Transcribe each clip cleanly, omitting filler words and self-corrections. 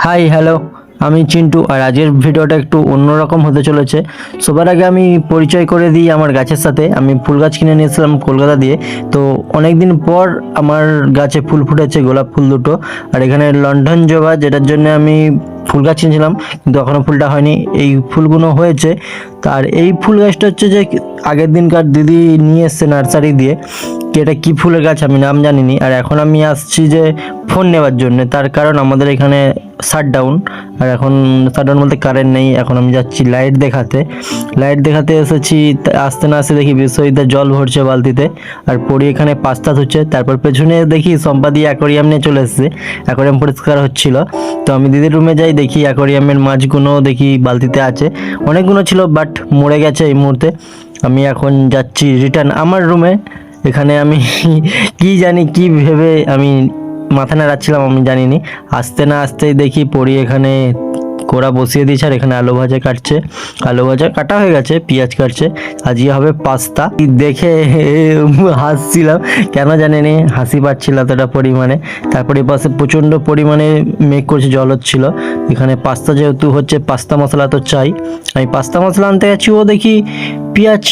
Hi hello, আমি চিন্টু। আর আজকের ভিডিওটা একটু অন্যরকম হতে চলেছে। সবার আগে আমি পরিচয় করে দিই আমার গাছের সাথে। আমি ফুল গাছ কিনে নিয়েছিলাম কলকাতা দিয়ে। তো অনেক দিন পর আমার গাছে ফুল ফুটেছে, গোলাপ ফুল দুটো। আর এখানে লন্ডন জবা, যেটার জন্য আমি ফুল গাছ কিনেছিলাম কিন্তু এখনও ফুলটা হয়নি। এই ফুলগুলো হয়েছে। আর এই ফুল গাছটা হচ্ছে যে আগের দিনকার দিদি নিয়ে এসছে নার্সারি দিয়ে। কি এটা কী ফুলের গাছ আমি নাম জানিনি। আর এখন আমি আসছি যে ফোন নেওয়ার জন্য, তার কারণ আমাদের এখানে শাটডাউন। আর এখন শাটডাউন বলতে কারেন্ট নেই। এখন আমি যাচ্ছি লাইট দেখাতে এসেছি। আসতে না আসতে দেখি বিশ্বজিৎ জল ভরছে বালতিতে, আর পড়ি এখানে পাস্তা ধুচ্ছে। তারপর পেছনে দেখি সম্পাদি অ্যাকোরিয়াম নিয়ে চলে এসেছে, অ্যাকোরিয়াম পরিষ্কার হচ্ছিল। তো আমি দিদির রুমে যাই, দেখি অ্যাকোরিয়ামের মাছগুলো দেখি বালতিতে আছে। অনেকগুলো ছিল বাট মরে গেছে এই মুহূর্তে। আমি এখন যাচ্ছি রিটার্ন আমার রুমে। এখানে আমি কি জানি কি ভেবে আমি মাথা নাড়াচ্ছিলাম, আমি জানিনি। আসতে না আসতেই দেখি পড়ি এখানে কোড়া বসিয়ে দিয়েছে, আর এখানে আলু ভাজা কাটছে। আলু ভাজা কাটা হয়ে গেছে, পেঁয়াজ কাটছে। আজকে হবে পাস্তা। দেখে হাসছিলাম, কেন জানিনি হাসি পাচ্ছিল এতটা পরিমাণে। তারপরে পাশে প্রচণ্ড পরিমাণে মেঘ করছে, জল হচ্ছিল। এখানে পাস্তা যেহেতু হচ্ছে, পাস্তা মশলা তো চাই। আমি পাস্তা মশলা আনতে গেছি, ও দেখি পেঁয়াজ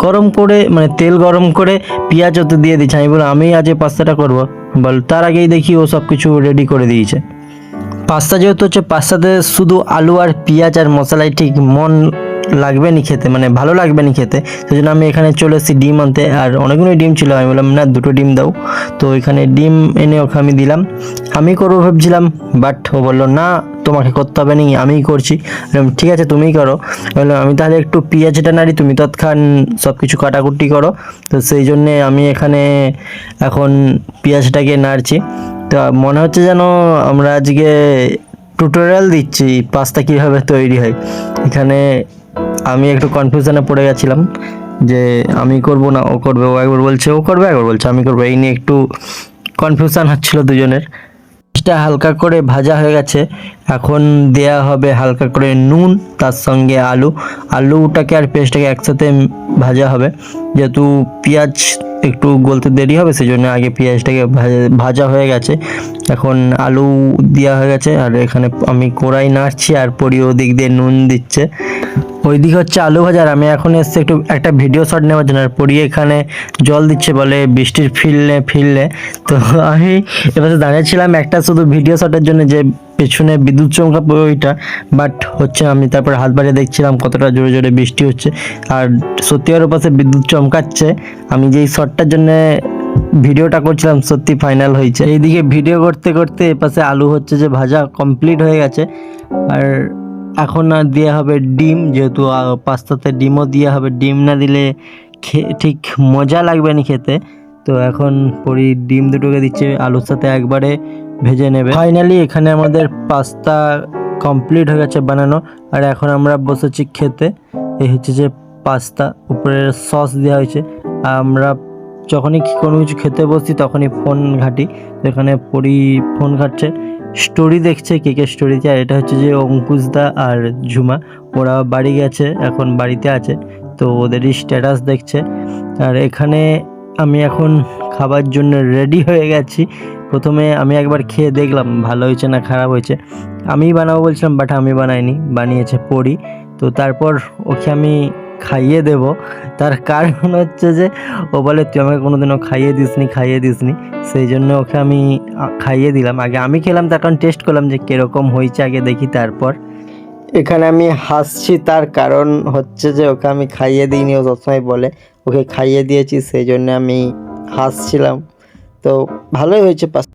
গরম করে, মানে তেল গরম করে পেঁয়াজ ওতে দিয়ে দিচ্ছে। আমি বলি আমি আজ এই পাস্তাটা করবো, বল তার আগেই দেখি ও সব কিছু রেডি করে দিয়েছে। পাস্তা যেহেতু হচ্ছে, পাস্তাতে শুধু আলু আর পেঁয়াজ আর মশলাই ঠিক মন লাগবে নি খেতে, মানে ভালো লাগবে নি খেতে। সেই জন্য আমি এখানে চলে এসেছি ডিম আনতে। আর অনেকগুলো ডিম ছিল, আমি বললাম না, দুটো ডিম দাও। তো এখানে ডিম এনে ওকে আমি দিলাম। আমি করবো ভেবেছিলাম, বাট ও বললো না, তোমাকে করতে হবে নি, আমিই করছি। ঠিক আছে তুমিই করো। বললাম আমি তাহলে একটু পেঁয়াজটা নাড়ি, তুমি তৎক্ষণ সব কিছু কাটাকুটি করো। তো সেই জন্যে আমি এখানে এখন পেঁয়াজটাকে নাড়ছি। তো মনে হচ্ছে যেন আমরা আজকে টিউটোরিয়াল দিচ্ছি পাস্তা কীভাবে তৈরি হয়। এখানে আমি একটু কনফিউশনে পড়ে গেছিলাম যে আমি করব না ও করবে। ও একবার বলছে ও করবে, একবার বলছে আমি করবো। এই নিয়ে একটু কনফিউশন হচ্ছিল দুজনের। এটা হালকা করে ভাজা হয়ে গেছে। এখন দেয়া হবে হালকা করে নুন, তার সঙ্গে আলুটাকে আর পেঁয়াজটাকে একসাথে ভাজা হবে। যেহেতু পেঁয়াজ একটু গলতে দেরি হবে, সেই জন্য আগে পেঁয়াজটাকে ভাজা হয়ে গেছে। এখন আলু দেওয়া হয়ে গেছে, আর এখানে আমি কড়াই নাড়ছি, আর পরি ওদিক দিয়ে নুন দিচ্ছে। ওইদিকে হচ্ছে আলু ভাজা, আর আমি এখন এসছি একটু একটা ভিডিও শট নেওয়ার জন্য। আর পরি এখানে জল দিচ্ছে, বলে বৃষ্টির ফিরলে। তো আমি এবার দাঁড়িয়েছিলাম একটা শুধু ভিডিও শটের জন্য, যে পেছনে বিদ্যুৎ চমকাবে ওইটা, বাট হচ্ছে আমি তারপর হাত বাড়িয়ে দেখছিলাম কতটা জোরে জোরে বৃষ্টি হচ্ছে। আর সত্যি ওর পাশে বিদ্যুৎ চমকাচ্ছে। আমি যেই শটটার জন্য ভিডিওটা করছিলাম সত্যি ফাইনাল হয়েছে। এইদিকে ভিডিও করতে করতে এপাশে আলু হচ্ছে যে ভাজা কমপ্লিট হয়ে গেছে। আর এখন আর দেওয়া হবে ডিম, যেহেতু পাস্তাতে ডিমও দেওয়া হবে। ডিম না দিলে ঠিক মজা লাগবে না খেতে। তো এখন পরি ডিম দুটোকে দিচ্ছে, আলুর সাথে একবারে ভেজে নেবে। ফাইনালি এখানে আমাদের পাস্তা কমপ্লিট হয়ে গেছে বানানো। আর এখন আমরা বসেছি খেতে। এই হচ্ছে যে পাস্তা, উপরে সস দেওয়া হয়েছে। আমরা যখনই কোনো কিছু খেতে বসি তখনই ফোন ঘাঁটি। এখানে পরি ফোন ঘাঁটছে, স্টোরি দেখছে, কেকের স্টোরিতে। আর এটা হচ্ছে যে অঙ্কুশদা আর ঝুমা, ওরা বাড়ি গেছে, এখন বাড়িতে আছে। তো ওদেরই স্ট্যাটাস দেখছে। আর এখানে আমি এখন খাবার জন্য রেডি হয়ে গেছি। প্রথমে আমি একবার খেয়ে দেখলাম ভালো হয়েছে না খারাপ হয়েছে। আমিই বানাবো বলছিলাম, বাট আমি বানাইনি, বানিয়েছে পরি। তো তারপর ওকে আমি খাইয়ে দেব। তার কারণ হচ্ছে যে ও বলে তুই আমাকে কোনোদিনও খাইয়ে দিসনি। সেই জন্য ওকে আমি খাইয়ে দিলাম। আগে আমি খেলাম, তার কারণ টেস্ট করলাম যে কীরকম হয়েছে, আগে দেখি তারপর। এখানে আমি হাসছি, তার কারণ হচ্ছে যে ওকে আমি খাইয়ে দিইনি, ও সবসময় বলে ওকে খাইয়ে দিয়েছি, সেই জন্য আমি হাসছিলাম। তো ভালোই হয়েছে।